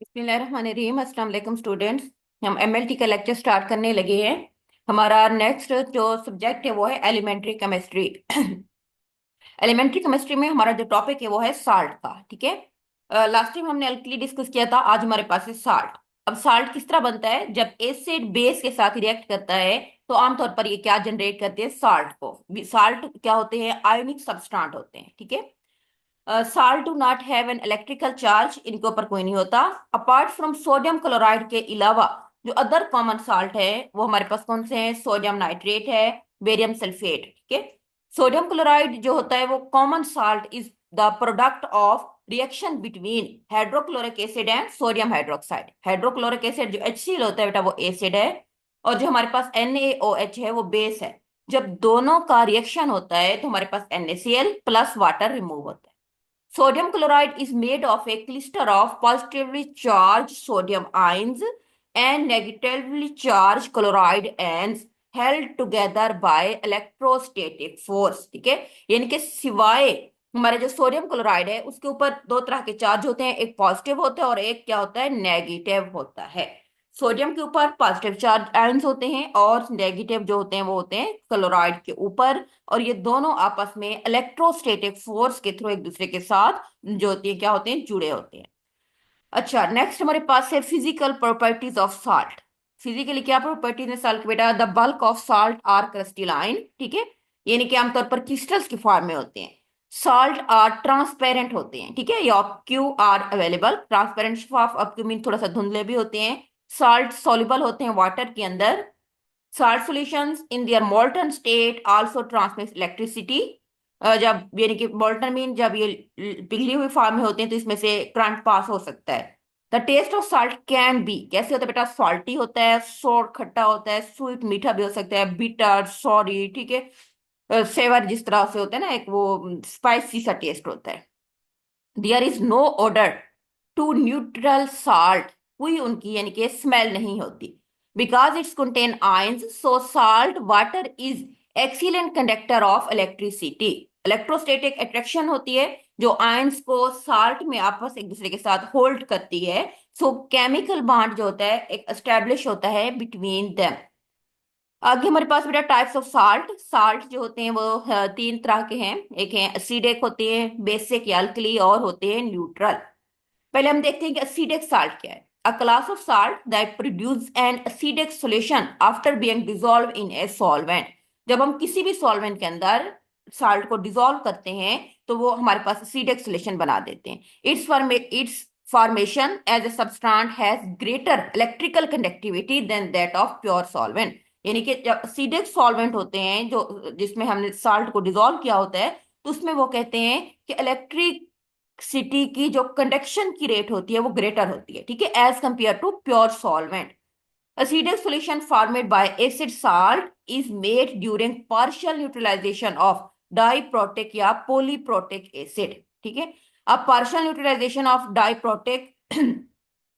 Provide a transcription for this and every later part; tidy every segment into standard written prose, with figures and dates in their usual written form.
बिस्मिल्लाहिर्रहमानिर्रहीम। अस्सलाम वालेकुम स्टूडेंट्स। हम एमएलटी का लेक्चर स्टार्ट करने लगे हैं। हमारा नेक्स्ट जो सब्जेक्ट है वो है एलिमेंट्री केमिस्ट्री। एलिमेंट्री केमिस्ट्री में हमारा जो टॉपिक है वो है साल्ट का। ठीक है, लास्ट टाइम हमने अल्कली डिस्कस किया था, आज हमारे पास है साल्ट। अब साल्ट किस तरह बनता है? जब एसिड बेस के साथ रिएक्ट करता है तो आमतौर पर ये क्या जनरेट करते हैं? साल्ट को। साल्ट क्या होते हैं? आयोनिक सबस्टांट होते हैं। ठीक है, salt do not have an electrical charge, इनके ऊपर कोई नहीं होता। अपार्ट फ्रॉम सोडियम क्लोराइड के अलावा जो अदर कॉमन साल्ट है वो हमारे पास कौन से हैं? सोडियम नाइट्रेट है, बेरियम सल्फेट। ठीक है, सोडियम क्लोराइड जो होता है वो common salt is the product of reaction between hydrochloric acid and sodium hydroxide. Hydrochloric acid जो HCl होता है बेटा वो एसिड है, और जो हमारे पास NaOH है वो बेस है। जब दोनों का रिएक्शन होता है तो हमारे पास NaCl प्लस वाटर रिमूव होता है। Sodium chloride is made of a cluster of positively charged sodium ions and negatively charged chloride ions held together by electrostatic force। ठीक है, यानी कि सिवाय हमारे जो सोडियम क्लोराइड है उसके ऊपर दो तरह के चार्ज होते हैं, एक पॉजिटिव होता है और एक क्या होता है? नेगेटिव होता है। सोडियम के ऊपर पॉजिटिव चार्ज आयंस होते हैं और नेगेटिव जो होते हैं वो होते हैं क्लोराइड के ऊपर, और ये दोनों आपस में इलेक्ट्रोस्टैटिक फोर्स के थ्रू एक दूसरे के साथ जो होती है क्या होते हैं? जुड़े होते हैं। अच्छा, नेक्स्ट हमारे पास है physical properties of salt. Physically क्या प्रॉपर्टीज है साल्ट के बेटा? The bulk of salt are crystalline. ठीक है, यानी कि आमतौर पर क्रिस्टल्स की फॉर्म में होते हैं। साल्ट आर ट्रांसपेरेंट होते हैं। ठीक है, या क्यू आर अवेलेबल। ट्रांसपेरेंट शफाफ, अब मीन थोड़ा सा धुंधले भी होते हैं। साल्ट सॉल्युबल होते हैं वाटर के अंदर। Salt solutions in their molten state also transmits electricity। जब यानी कि molten मीन जब ये पिघली हुई फॉर्म में होते हैं तो इसमें से करंट पास हो सकता है। The taste of salt can be, कैसे होता है बेटा? सॉल्टी होता है, सोर खट्टा होता है, स्वीट मीठा भी हो सकता है, बिटर सॉरी। ठीक है, सेवर जिस तरह से होता है ना, एक वो स्पाइसी सा टेस्ट होता है। There is no odour to neutral salt, कोई उनकी यानी कि स्मेल नहीं होती। Because it's contain ions, so salt water is excellent conductor of electricity. Electrostatic attraction होती है जो आयंस को साल्ट में आपस एक दूसरे के साथ होल्ड करती है। सो केमिकल बॉन्ड जो होता है एक एस्टेब्लिश होता है बिटवीन देम। आगे हमारे पास बेटा टाइप्स ऑफ साल्ट। साल्ट जो होते हैं वो तीन तरह के हैं। एक है एसिडिक होते हैं, बेसिक या अल्कली, और होते हैं न्यूट्रल। पहले हम देखते हैं कि एसिडिक साल्ट क्या है। अ class of salt that produce an acidic solution after being dissolve in a solvent. जब हम किसी भी सॉल्वेंट के अंदर साल्ट को डिसॉल्व करते हैं तो वो हमारे पास एसिडिक सॉल्यूशन बना देते हैं। Its formation as a substance has greater electrical conductivity than that of pure solvent. यानी कि जब एसिडिक सॉल्वेंट होते हैं जो जिसमें हमने साल्ट को डिसॉल्व किया होता है तो उसमें वो कहते हैं कि इलेक्ट्रिक सिटी की जो कंडक्शन की रेट होती है वो ग्रेटर होती है। ठीक है, as compare to pure solvent. acidic solution formed by acid salt is made during partial neutralization of diprotic या polyprotic acid। ठीक है, अब partial neutralization of diprotic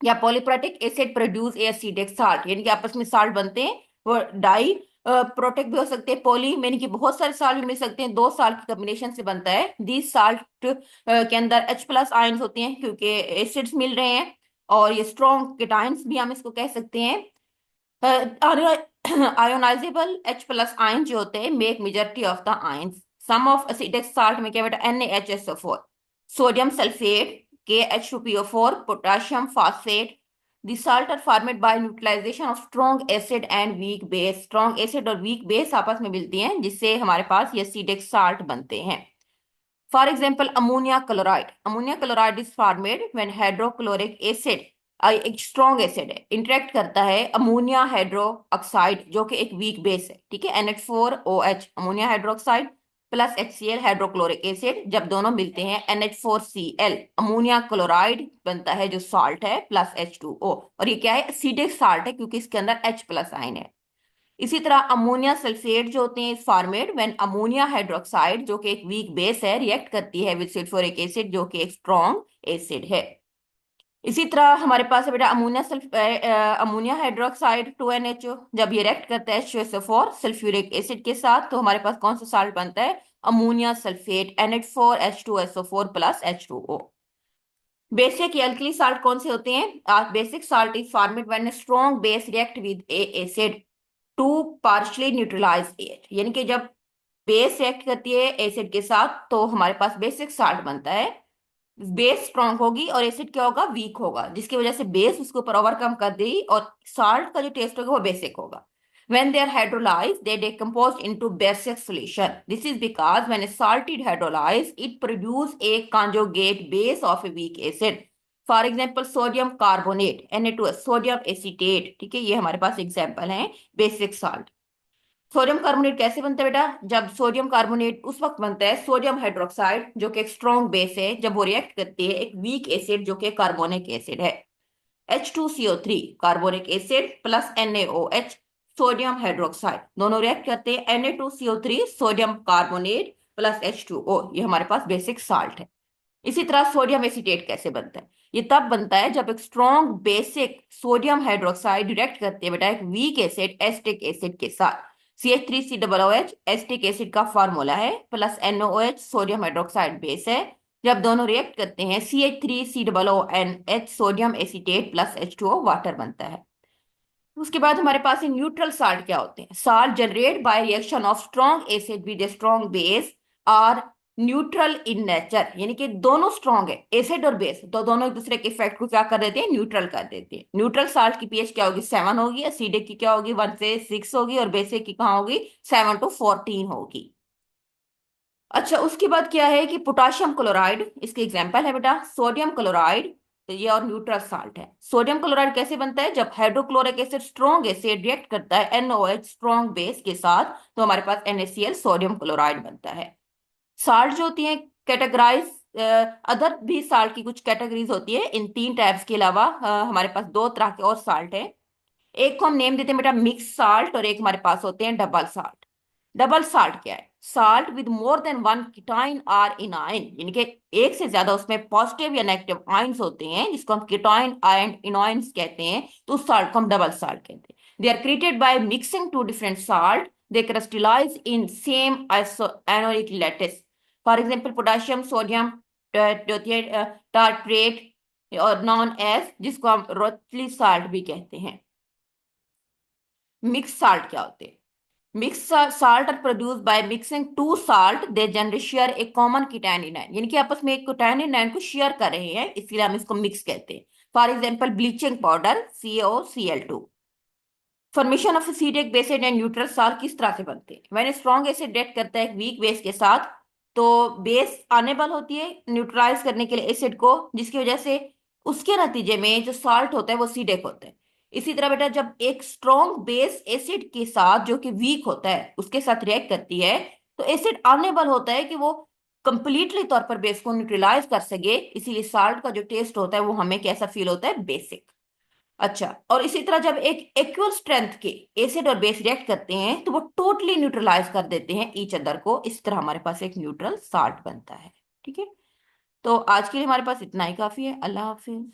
या polyprotic acid produce a acidic salt, यानी कि आपस में साल्ट बनते हैं वो डाई प्रोटेक्ट भी हो सकते हैं, पोली यानी कि बहुत सारे साल्ट भी मिल सकते हैं, दो साल्ट की कॉम्बिनेशन से बनता है। दिस साल्ट के अंदर H+ आयंस होते हैं क्योंकि एसिड्स मिल रहे हैं, और ये स्ट्रॉन्ग केटायंस भी हम इसको कह सकते हैं। आयोनाइजेबल H+ आयन जो होते हैं make majority of the ions. Some of acidic salt में क्या बेटा? NaHSO4, sodium sulphate, KH2PO4, potassium phosphate. The salt are formed by neutralization of strong acid and weak base। strong acid और weak base आपस में मिलती हैं जिससे हमारे पास ये acidic salt बनते हैं। For example ammonia chloride. Ammonia chloride is formed when hydrochloric acid, एक स्ट्रॉन्ग एसिड है, इंटरेक्ट करता है अमोनिया हाइड्रो ऑक्साइड जो कि एक वीक बेस है। ठीक है, NH4OH ammonia hydroxide plus HCl hydrochloric acid, जब दोनों मिलते हैं NH4Cl अमोनिया क्लोराइड बनता है जो सॉल्ट है, प्लस H2O। और ये क्या है? एसिडिक साल्ट है क्योंकि इसके अंदर H+ आयन है। इसी तरह अमोनिया सल्फेट जो होते हैं फॉर्मेड व्हेन अमोनिया हाइड्रोक्साइड जो कि एक वीक बेस है रिएक्ट करती है विद सल्फ्यूरिक एसिड जो कि एक स्ट्रॉन्ग एसिड है। इसी तरह हमारे पास है बेटा अमोनिया हाइड्रोक्साइड 2NHO, जब ये रिएक्ट करता है HCl सल्फ्यूरिक एसिड के साथ तो हमारे पास कौन सा साल्ट बनता है? Ammonia sulphate NH4H2SO4 plus H2O। Basic या अल्कली साल्ट कौन से होते हैं? Basic salt is formed when a strong base react with a acid to partially neutralise it, यानी कि जब बेस रिएक्ट करती है एसिड के साथ तो हमारे पास बेसिक साल्ट बनता है। बेस स्ट्रांग होगी और एसिड क्या होगा, वीक होगा, जिसकी वजह से बेस उसके ऊपर ओवरकम कर देगी और साल्ट का जो टेस्ट होगा वो बेसिक होगा। When they are hydrolyzed, they decompose into basic solution. This is because when a salt is hydrolyzed, it produces a conjugate base of a weak acid. For example, sodium carbonate, Na2S, sodium acetate. ठीक है, ये हमारे पास example हैं basic salt. Sodium carbonate कैसे बनता है बेटा? जब सोडियम कार्बोनेट उस वक्त बनता है सोडियम हाइड्रोक्साइड जो कि एक स्ट्रॉन्ग बेस है, जब वो रिएक्ट करती है एक वीक एसिड जो कि कार्बोनिक एसिड है। H2CO3 carbonic acid plus NaOH sodium hydroxide, दोनों रिएक्ट करते हैं Na2CO3 sodium carbonate plus H2O, ये हमारे पास बेसिक साल्ट है। इसी तरह सोडियम एसीटेट कैसे बनता है? ये तब बनता है जब एक strong basic sodium hydroxide react करते हैं बेटा एक वीक एसिड एस्टिक एसिड के साथ। CH3COOH एस्टिक एसिड का फॉर्मूला है, plus NaOH sodium hydroxide base है। जब दोनों रिएक्ट करते हैं CH3COONH sodium acetate plus H2O water बनता है। उसके बाद हमारे पास न्यूट्रल साल्ट क्या होते हैं? Salt generate by reaction of strong acid with a strong base are neutral in nature, यानी कि दोनों स्ट्रॉन्ग है, एसिड और बेस, तो दोनों एक दूसरे के इफेक्ट को क्या कर देते हैं, न्यूट्रल कर देते हैं। न्यूट्रल साल्ट की पीएच क्या होगी, 7 होगी। एसिडिक की क्या होगी, 1 से 6 होगी। और बेसिक की कहाँ होगी, 7 to 14 होगी। अच्छा, उसके बाद क्या है कि पोटाशियम क्लोराइड, इसके एग्जांपल है बेटा सोडियम क्लोराइड, तो ये और न्यूट्रल साल्ट है। सोडियम क्लोराइड कैसे बनता है? जब hydrochloric acid strong acid react करता है NaOH स्ट्रॉन्ग बेस के साथ तो हमारे पास NaCl सोडियम क्लोराइड बनता है। साल्ट जो होती है कैटेगराइज, अदर भी साल्ट की कुछ कैटेगरीज होती है। इन 3 टाइप्स के अलावा हमारे पास 2 तरह के और साल्ट है। एक को हम नेम देते हैं बेटा मिक्स साल्ट और एक हमारे पास होते हैं डबल साल्ट। डबल साल्ट क्या है? Salt with more than one cation or anion, यानी कि एक से ज्यादा उसमें पॉजिटिव या नेगेटिव आयंस होते हैं जिसको हम कीटाइन एंड इनॉइंस कहते हैं, तो उस साल्ट को हम डबल साल्ट कहते हैं। They are created by mixing two different salt, they crystallise in same ionic lattice. For example potassium sodium tartrate और नॉन एज, जिसको हम रोचली साल्ट भी कहते हैं। मिक्स साल्ट क्या होते हैं? Mix salt are produce by mixing two salt, they generally share a common cation ion, यानी कि आपस में एक कीटोन आयन को शेयर कर रहे हैं, इसलिए हम इसको मिक्स कहते हैं। For example bleaching powder CaOCl2। Formation of acidic base and neutral salt किस तरह से बनते हैं? व्हेन स्ट्रॉन्ग एसिड रिएक्ट करता है वीक बेस के साथ तो बेस अनेबल होती है न्यूट्रलाइज करने के लिए एसिड को, जिसकी वजह से उसके नतीजे में जो साल्ट होता है वो एसिडिक होता है। इसी तरह बेटा जब एक स्ट्रॉन्ग बेस एसिड के साथ जो कि वीक होता है उसके साथ रिएक्ट करती है तो एसिड अनेबल होता है कि वो कंप्लीटली तौर पर बेस को न्यूट्रलाइज कर सके, इसीलिए साल्ट का जो टेस्ट होता है वो हमें कैसा फील होता है, बेसिक। अच्छा, और इसी तरह जब एक इक्वल स्ट्रेंथ के एसिड और बेस रिएक्ट करते हैं तो वो टोटली न्यूट्रलाइज कर देते हैं ईच अदर को, इस तरह हमारे पास एक न्यूट्रल साल्ट बनता है। ठीक है, तो आज के लिए हमारे पास इतना ही काफी है। अल्लाह हाफिज।